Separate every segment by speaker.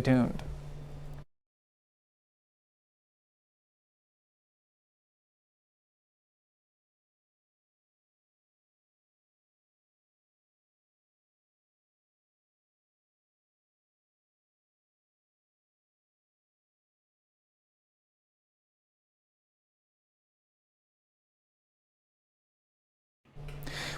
Speaker 1: tuned.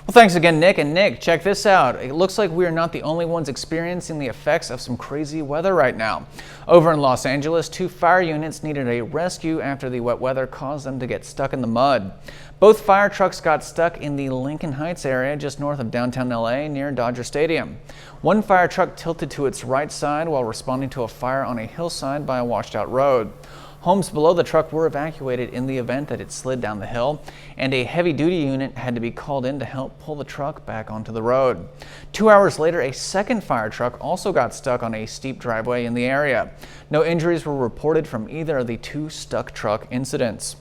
Speaker 1: Well, thanks again, Nick. And Nick, check this out. It looks like we are not the only ones experiencing the effects of some crazy weather right now. Over in Los Angeles, 2 fire units needed a rescue after the wet weather caused them to get stuck in the mud. Both fire trucks got stuck in the Lincoln Heights area just north of downtown LA near Dodger Stadium. One fire truck tilted to its right side while responding to a fire on a hillside by a washed out road. Homes below the truck were evacuated in the event that it slid down the hill, and a heavy-duty unit had to be called in to help pull the truck back onto the road. 2 hours later, a second fire truck also got stuck on a steep driveway in the area. No injuries were reported from either of the 2 stuck truck incidents.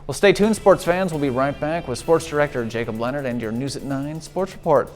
Speaker 1: Well, stay tuned, sports fans. We'll be right back with Sports Director Jacob Leonard and your News at 9 Sports Report.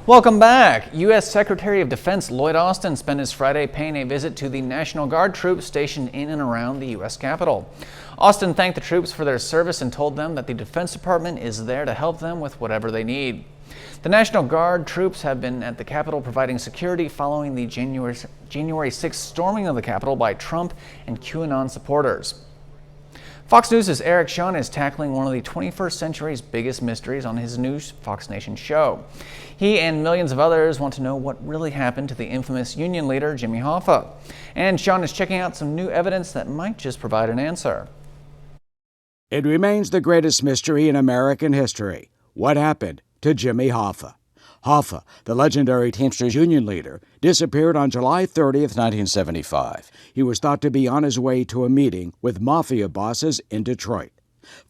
Speaker 1: Welcome back. U.S. Secretary of Defense Lloyd Austin spent his Friday paying a visit to the National Guard troops stationed in and around the U.S. Capitol. Austin thanked the troops for their service and told them that the Defense Department is there to help them with whatever they need. The National Guard troops have been at the Capitol providing security following the January 6th storming of the Capitol by Trump and QAnon supporters. Fox News' Eric Shawn is tackling one of the 21st century's biggest mysteries on his new Fox Nation show. He and millions of others want to know what really happened to the infamous union leader Jimmy Hoffa. And Shawn is checking out some new evidence that might just provide an answer.
Speaker 2: It remains the greatest mystery in American history. What happened to Jimmy Hoffa? Hoffa, the legendary Teamsters union leader, disappeared on July 30th, 1975. He was thought to be on his way to a meeting with mafia bosses in Detroit.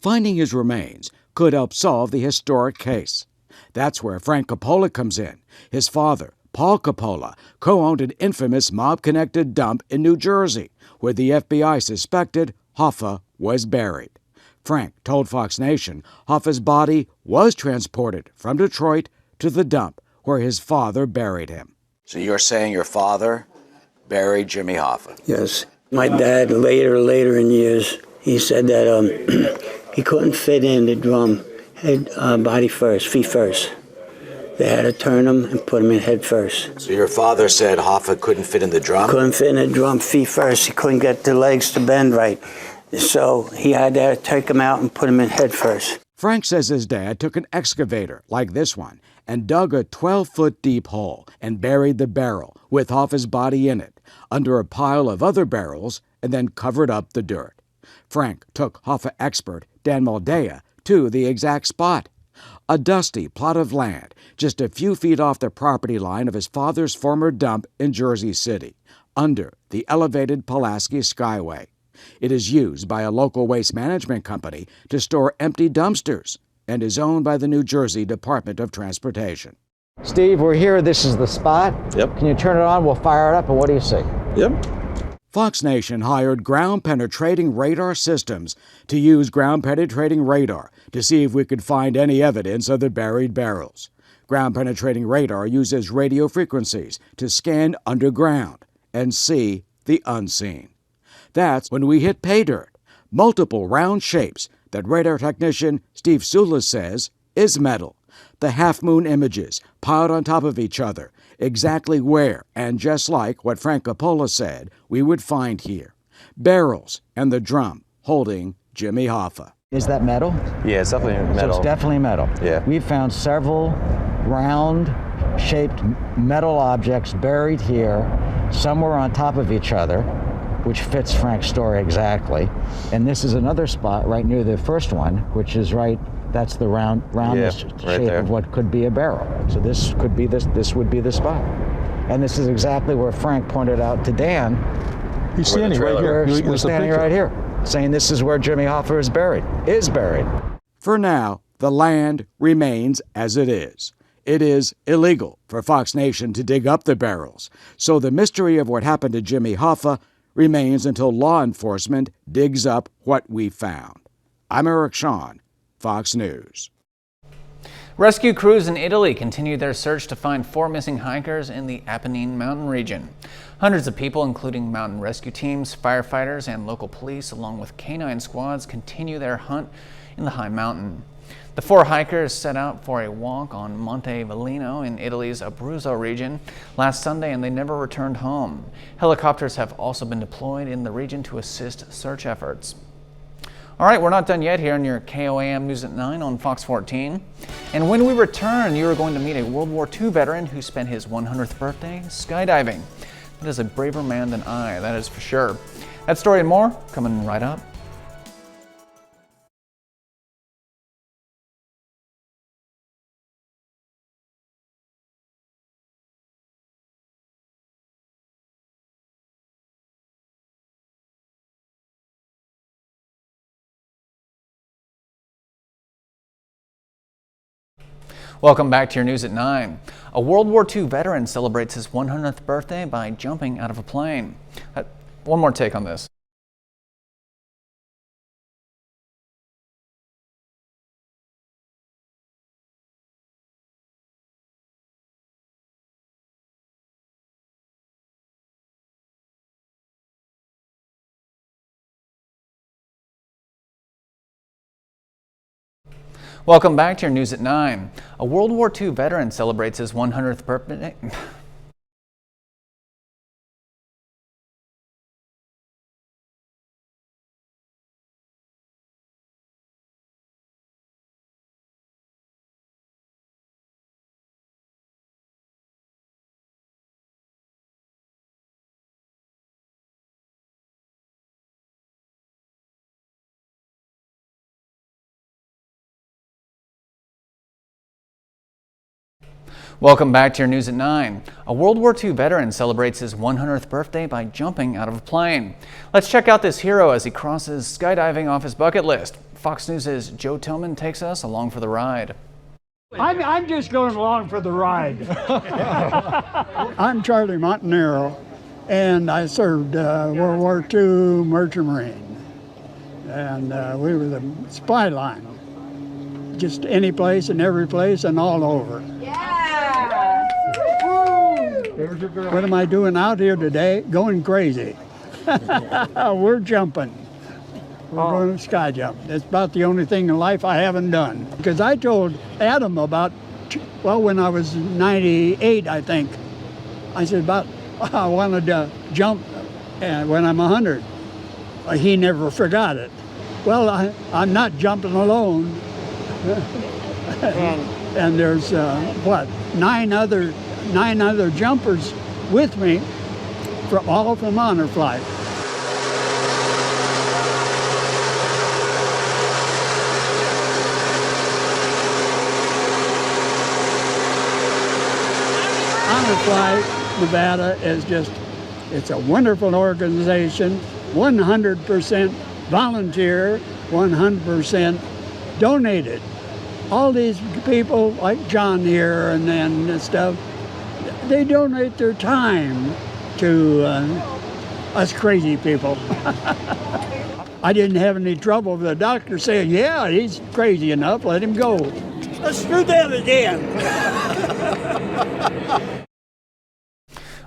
Speaker 2: Finding his remains could help solve the historic case. That's where Frank Coppola comes in. His father, Paul Coppola, co-owned an infamous mob-connected dump in New Jersey, where the FBI suspected Hoffa was buried. Frank told Fox Nation Hoffa's body was transported from Detroit to the dump where his father buried him.
Speaker 3: So you're saying your father buried Jimmy Hoffa?
Speaker 4: Yes. My dad, later in years, he said that he couldn't fit in the drum body first, feet first. They had to turn him and put him in head first.
Speaker 3: So your father said Hoffa couldn't fit in the drum?
Speaker 4: Couldn't fit in the drum feet first. He couldn't get the legs to bend right. So he had to take him out and put him in head first.
Speaker 2: Frank says his dad took an excavator like this one and dug a 12-foot deep hole and buried the barrel with Hoffa's body in it under a pile of other barrels and then covered up the dirt. Frank took Hoffa expert Dan Moldea to the exact spot, a dusty plot of land just a few feet off the property line of his father's former dump in Jersey City, under the elevated Pulaski Skyway. It is used by a local waste management company to store empty dumpsters and is owned by the New Jersey Department of Transportation.
Speaker 5: Steve, we're here. This is the spot.
Speaker 6: Yep.
Speaker 5: Can you turn it on? We'll fire it up, and what do you see?
Speaker 6: Yep.
Speaker 2: Fox Nation hired ground-penetrating radar systems to use ground-penetrating radar to see if we could find any evidence of the buried barrels. Ground-penetrating radar uses radio frequencies to scan underground and see the unseen. That's when we hit pay dirt, multiple round shapes that radar technician Steve Sula says is metal. The half-moon images piled on top of each other, exactly where, and just like what Frank Coppola said we would find here. Barrels and the drum holding Jimmy Hoffa.
Speaker 5: Is that metal?
Speaker 6: Yeah, it's definitely metal.
Speaker 5: So it's definitely metal.
Speaker 6: Yeah.
Speaker 5: We've found several round-shaped metal objects buried here, somewhere on top of each other, which fits Frank's story exactly. And this is another spot right near the first one, which is right, that's the round
Speaker 6: right
Speaker 5: shape
Speaker 6: there.
Speaker 5: of what could be a barrel. So this would be the spot. And this is exactly where Frank pointed out to Dan.
Speaker 6: He's standing right here.
Speaker 5: We're standing right here, saying this is where Jimmy Hoffa is buried.
Speaker 2: For now, the land remains as it is. It is illegal for Fox Nation to dig up the barrels, so the mystery of what happened to Jimmy Hoffa remains until law enforcement digs up what we found. I'm Eric Shawn, Fox News.
Speaker 1: Rescue crews in Italy continue their search to find 4 missing hikers in the Apennine mountain region. Hundreds of people, including mountain rescue teams, firefighters, and local police, along with canine squads, continue their hunt in the high mountain. The 4 hikers set out for a walk on Monte Velino in Italy's Abruzzo region last Sunday, and they never returned home. Helicopters have also been deployed in the region to assist search efforts. All right, we're not done yet here on your KOAM News at 9 on Fox 14. And when we return, you are going to meet a World War II veteran who spent his 100th birthday skydiving. That is a braver man than I, that is for sure. That story and more coming right up. Welcome back to your News at 9. A World War II veteran celebrates his 100th birthday by jumping out of a plane. One more take on this. Welcome back to your News at 9. A World War II veteran celebrates his 100th birthday. Welcome back to your News at 9. A World War II veteran celebrates his 100th birthday by jumping out of a plane. Let's check out this hero as he crosses skydiving off his bucket list. Fox News' Joe Tillman takes us along for the ride.
Speaker 7: I'm just going along for the ride. I'm Charlie Montanaro, and I served World War II Merchant Marine. And we were the spy line. Just any place and every place and all over. What am I doing out here today? Going crazy. We're jumping. We're going to sky jump. It's about the only thing in life I haven't done. Because I told Adam about, when I was 98, I think, I said I wanted to jump when I'm 100. He never forgot it. Well, I'm not jumping alone. And there's, 9 other jumpers with me, all from honor flight. Honor Flight Nevada is it's a wonderful organization, 100% volunteer, 100% donated. All these people like John here and stuff, they donate their time to us crazy people. I didn't have any trouble with the doctor saying, yeah, he's crazy enough, let him go. Let's do that again.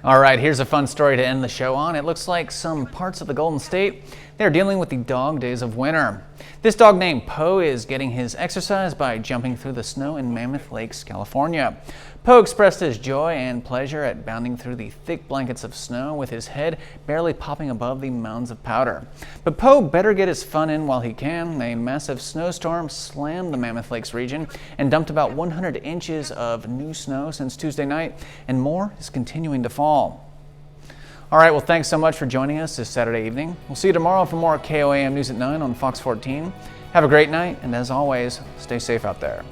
Speaker 1: All right, here's a fun story to end the show on. It looks like some parts of the Golden State, they're dealing with the dog days of winter. This dog named Poe is getting his exercise by jumping through the snow in Mammoth Lakes, California. Poe expressed his joy and pleasure at bounding through the thick blankets of snow with his head barely popping above the mounds of powder. But Poe better get his fun in while he can. A massive snowstorm slammed the Mammoth Lakes region and dumped about 100 inches of new snow since Tuesday night, and more is continuing to fall. All right, well, thanks so much for joining us this Saturday evening. We'll see you tomorrow for more KOAM News at 9 on Fox 14. Have a great night, and as always, stay safe out there.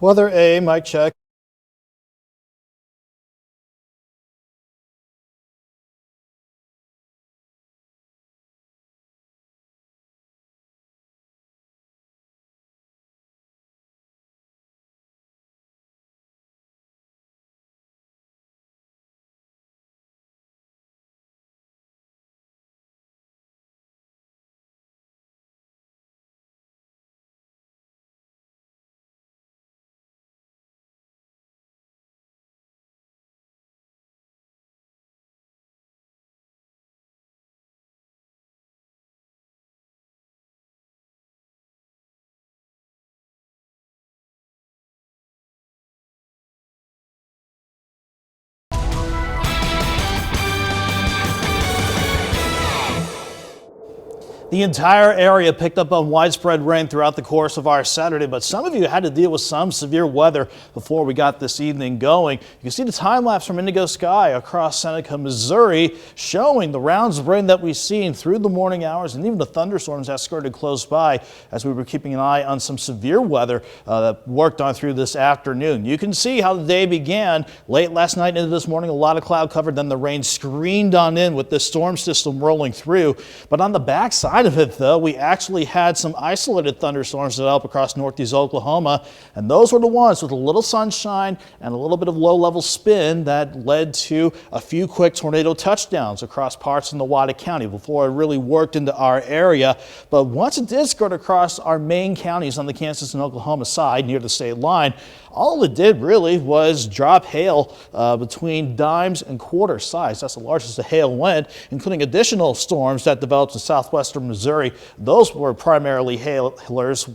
Speaker 8: Weather A, mic check. The entire area picked up on widespread rain throughout the course of our Saturday, but some of you had to deal with some severe weather before we got this evening going. You can see the time lapse from Indigo Sky across Seneca, Missouri, showing the rounds of rain that we've seen through the morning hours and even the thunderstorms that skirted close by as we were keeping an eye on some severe weather that worked on through this afternoon. You can see how the day began late last night into this morning, a lot of cloud cover, then the rain screened on in with this storm system rolling through. But on the backside of it, though, we actually had some isolated thunderstorms develop across northeast Oklahoma, and those were the ones with a little sunshine and a little bit of low-level spin that led to a few quick tornado touchdowns across parts in Nowata County before it really worked into our area. But once it did skirt across our main counties on the Kansas and Oklahoma side near the state line, all it did really was drop hail between dimes and quarter size. That's the largest the hail went, including additional storms that developed in southwestern Missouri. Those were primarily hailers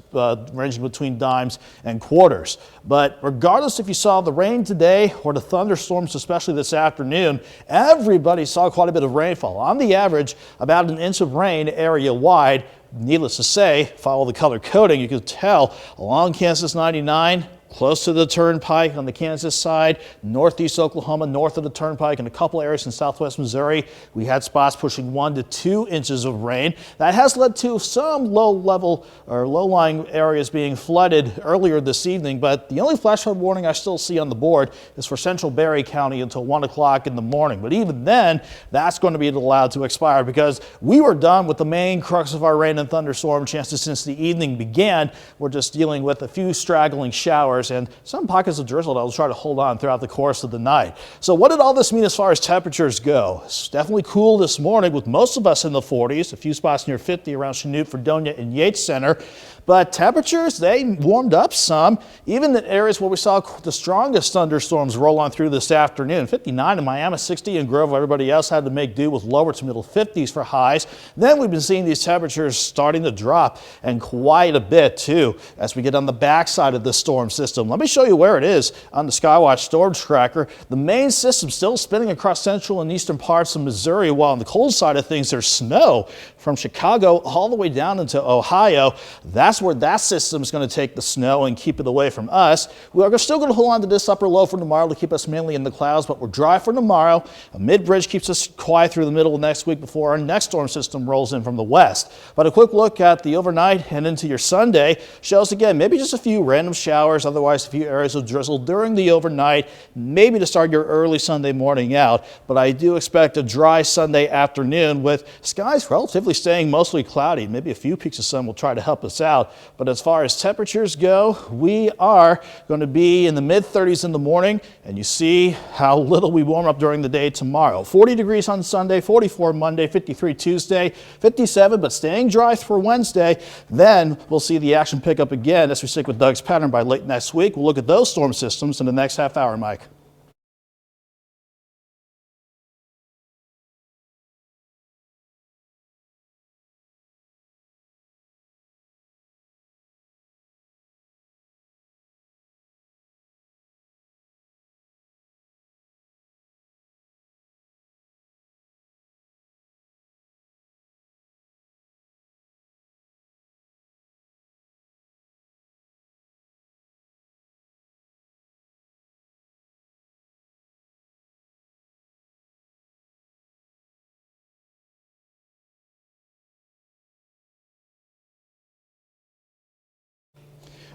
Speaker 8: ranging between dimes and quarters. But regardless if you saw the rain today or the thunderstorms, especially this afternoon, everybody saw quite a bit of rainfall. On the average, about an inch of rain area wide. Needless to say, follow the color coding, you could tell along Kansas 99, close to the turnpike on the Kansas side, northeast Oklahoma, north of the turnpike, and a couple areas in southwest Missouri. We had spots pushing 1 to 2 inches of rain. That has led to some low-level or low-lying areas being flooded earlier this evening, but the only flash flood warning I still see on the board is for central Berry County until 1 o'clock in the morning. But even then, that's going to be allowed to expire because we were done with the main crux of our rain and thunderstorm chances since the evening began. We're just dealing with a few straggling showers and some pockets of drizzle that will try to hold on throughout the course of the night. So what did all this mean as far as temperatures go? It's definitely cool this morning with most of us in the 40s, a few spots near 50 around Chanute, Fredonia, and Yates Center. But temperatures, they warmed up some, even in areas where we saw the strongest thunderstorms roll on through this afternoon. 59 in Miami, 60 in Grove. Everybody else had to make do with lower to middle 50s for highs. Then we've been seeing these temperatures starting to drop, and quite a bit too as we get on the backside of this storm system. Let me show you where it is on the Skywatch storm tracker. The main system still spinning across central and eastern parts of Missouri, while on the cold side of things there's snow from Chicago all the way down into Ohio. That's where that system is going to take the snow and keep it away from us. We are still going to hold on to this upper low for tomorrow to keep us mainly in the clouds, but we're dry for tomorrow. A mid-bridge keeps us quiet through the middle of next week before our next storm system rolls in from the west. But a quick look at the overnight and into your Sunday shows again maybe just a few random showers, otherwise a few areas of drizzle during the overnight, maybe to start your early Sunday morning out. But I do expect a dry Sunday afternoon with skies relatively staying mostly cloudy. Maybe a few peaks of sun will try to help us out. But as far as temperatures go, we are going to be in the mid-30s in the morning, and you see how little we warm up during the day tomorrow. 40 degrees on Sunday, 44 Monday, 53 Tuesday, 57, but staying dry for Wednesday. Then we'll see the action pick up again as we stick with Doug's pattern by late next week. We'll look at those storm systems in the next half hour, Mike.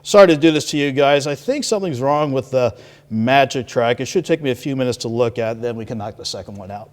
Speaker 8: Sorry to do this to you guys. I think something's wrong with the magic track. It should take me a few minutes to look at, then we can knock the second one out.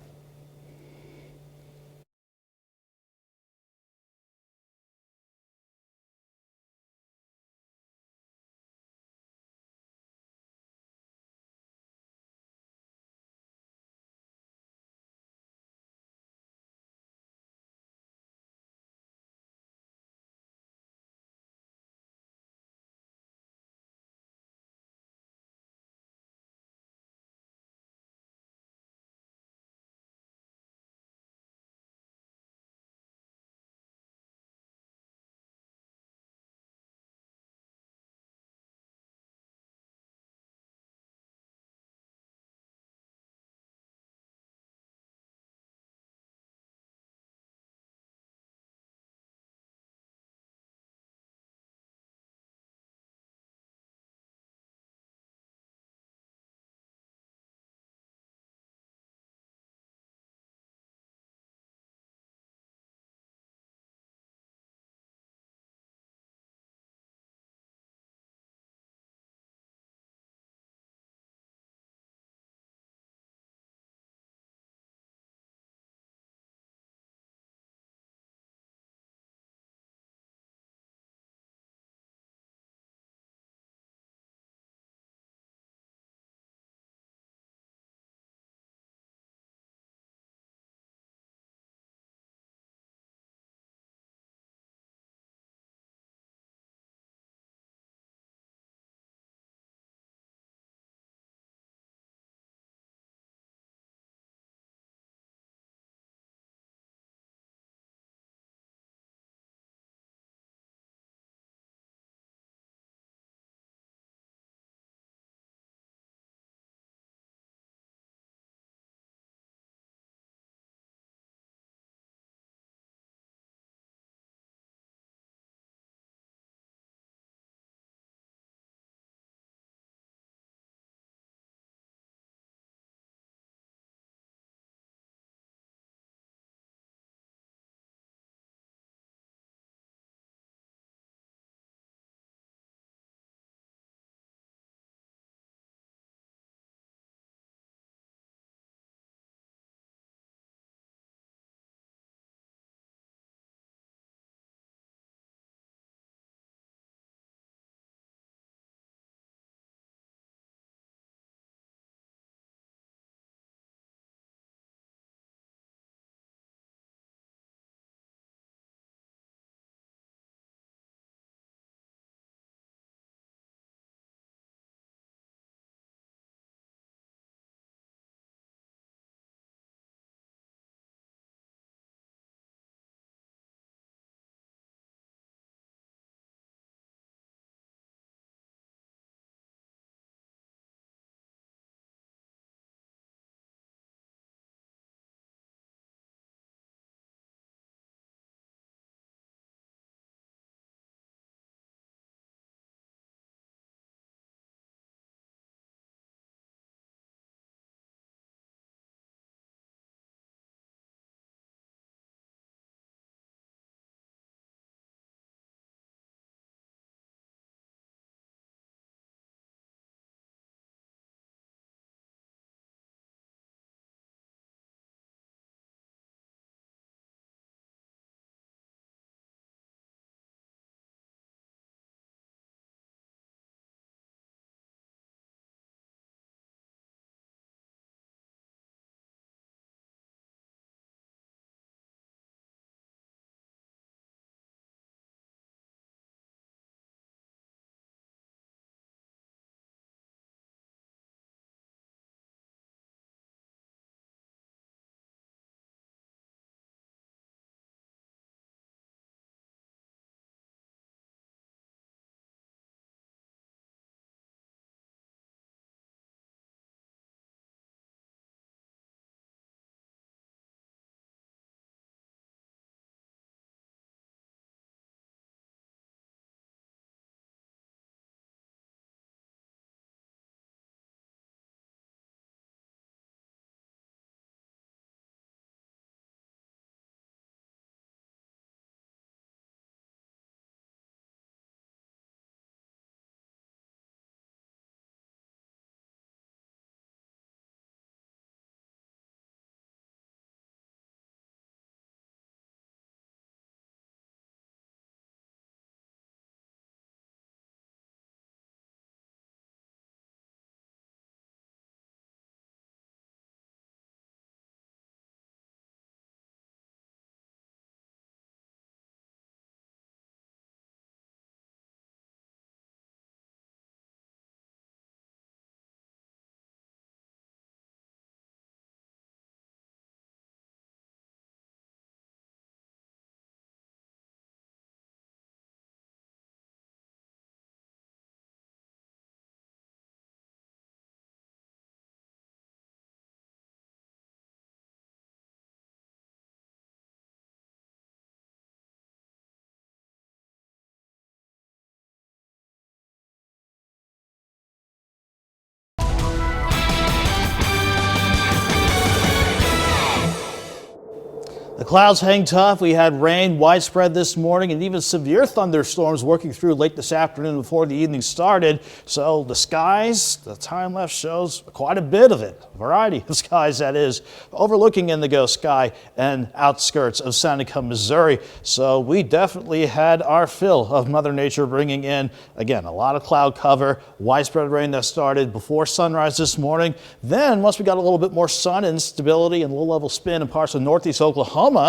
Speaker 8: clouds hang tough. We had rain widespread this morning and even severe thunderstorms working through late this afternoon before the evening started. So the skies, the time lapse shows quite a bit of it. A variety of skies, that is, overlooking Indigo Sky and outskirts of Seneca, Missouri. So we definitely had our fill of Mother Nature bringing in, again, a lot of cloud cover, widespread rain that started before sunrise this morning. Then once we got a little bit more sun and stability and low-level spin in parts of northeast Oklahoma,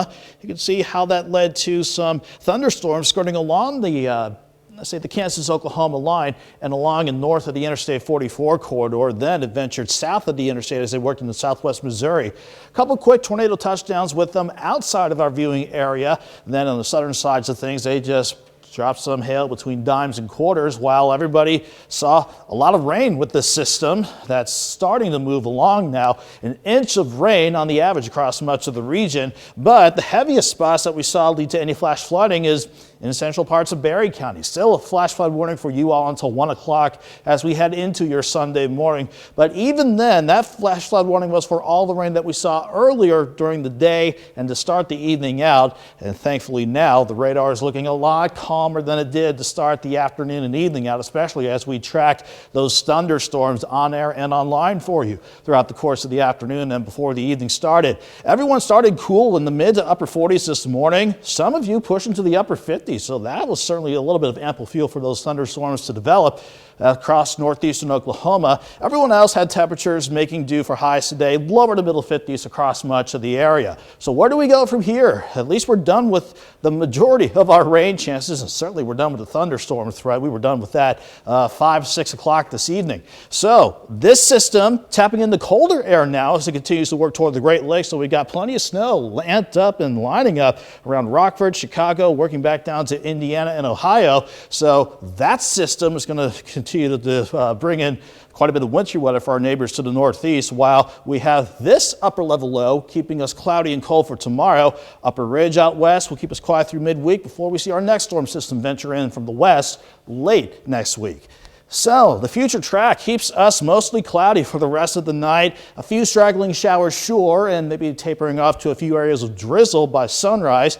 Speaker 8: you can see how that led to some thunderstorms skirting along the let's say the Kansas-Oklahoma line and along and north of the Interstate 44 corridor. Then it ventured south of the interstate as they worked into southwest Missouri. A couple quick tornado touchdowns with them outside of our viewing area. And then on the southern sides of things, they just dropped some hail between dimes and quarters, while everybody saw a lot of rain with this system that's starting to move along now. An inch of rain on the average across much of the region, but the heaviest spots that we saw lead to any flash flooding is in central parts of Berry County. Still a flash flood warning for you all until 1 o'clock as we head into your Sunday morning. But even then, that flash flood warning was for all the rain that we saw earlier during the day and to start the evening out. And thankfully now the radar is looking a lot calmer than it did to start the afternoon and evening out, especially as we track those thunderstorms on air and online for you throughout the course of the afternoon and before the evening started. Everyone started cool in the mid to upper 40s this morning. Some of you pushing to the upper 50s. So that was certainly a little bit of ample fuel for those thunderstorms to develop across northeastern Oklahoma. Everyone else had temperatures making do for highs today, lower to middle 50s across much of the area. So where do we go from here? At least we're done with the majority of our rain chances, and certainly we're done with the thunderstorm threat. We were done with that 5, 6 o'clock this evening. So this system tapping into colder air now as it continues to work toward the Great Lakes. So we've got plenty of snow amped up and lining up around Rockford, Chicago, working back down to Indiana and Ohio. So that system is going to continue to bring in quite a bit of wintry weather for our neighbors to the northeast, while we have this upper level low keeping us cloudy and cold for tomorrow. Upper ridge out west will keep us quiet through midweek before we see our next storm system venture in from the west late next week. So the future track keeps us mostly cloudy for the rest of the night. A few straggling showers, sure, and maybe tapering off to a few areas of drizzle by sunrise,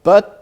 Speaker 8: but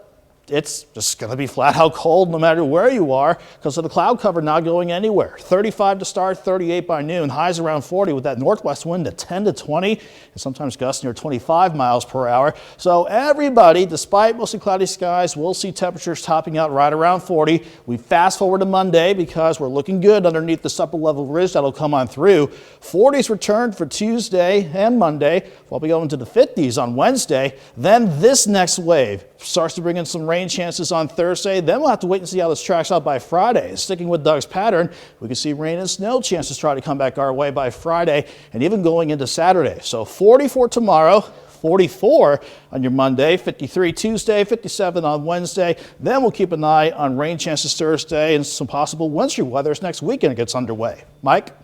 Speaker 8: it's just going to be flat out cold no matter where you are because of the cloud cover not going anywhere. 35 to start, 38 by noon, highs around 40 with that northwest wind at 10 to 20 and sometimes gusts near 25 miles per hour. So everybody, despite mostly cloudy skies, will see temperatures topping out right around 40. We fast forward to Monday because we're looking good underneath this upper level ridge that'll come on through. 40s return for Tuesday and Monday while we go into the 50s on Wednesday. Then this next wave starts to bring in some rain chances on Thursday. Then we'll have to wait and see how this tracks out by Friday. Sticking with Doug's pattern, we can see rain and snow chances try to come back our way by Friday and even going into Saturday. So 40 for tomorrow, 44 on your Monday, 53 Tuesday, 57 on Wednesday. Then we'll keep an eye on rain chances Thursday and some possible wintry weather as next weekend gets underway. Mike?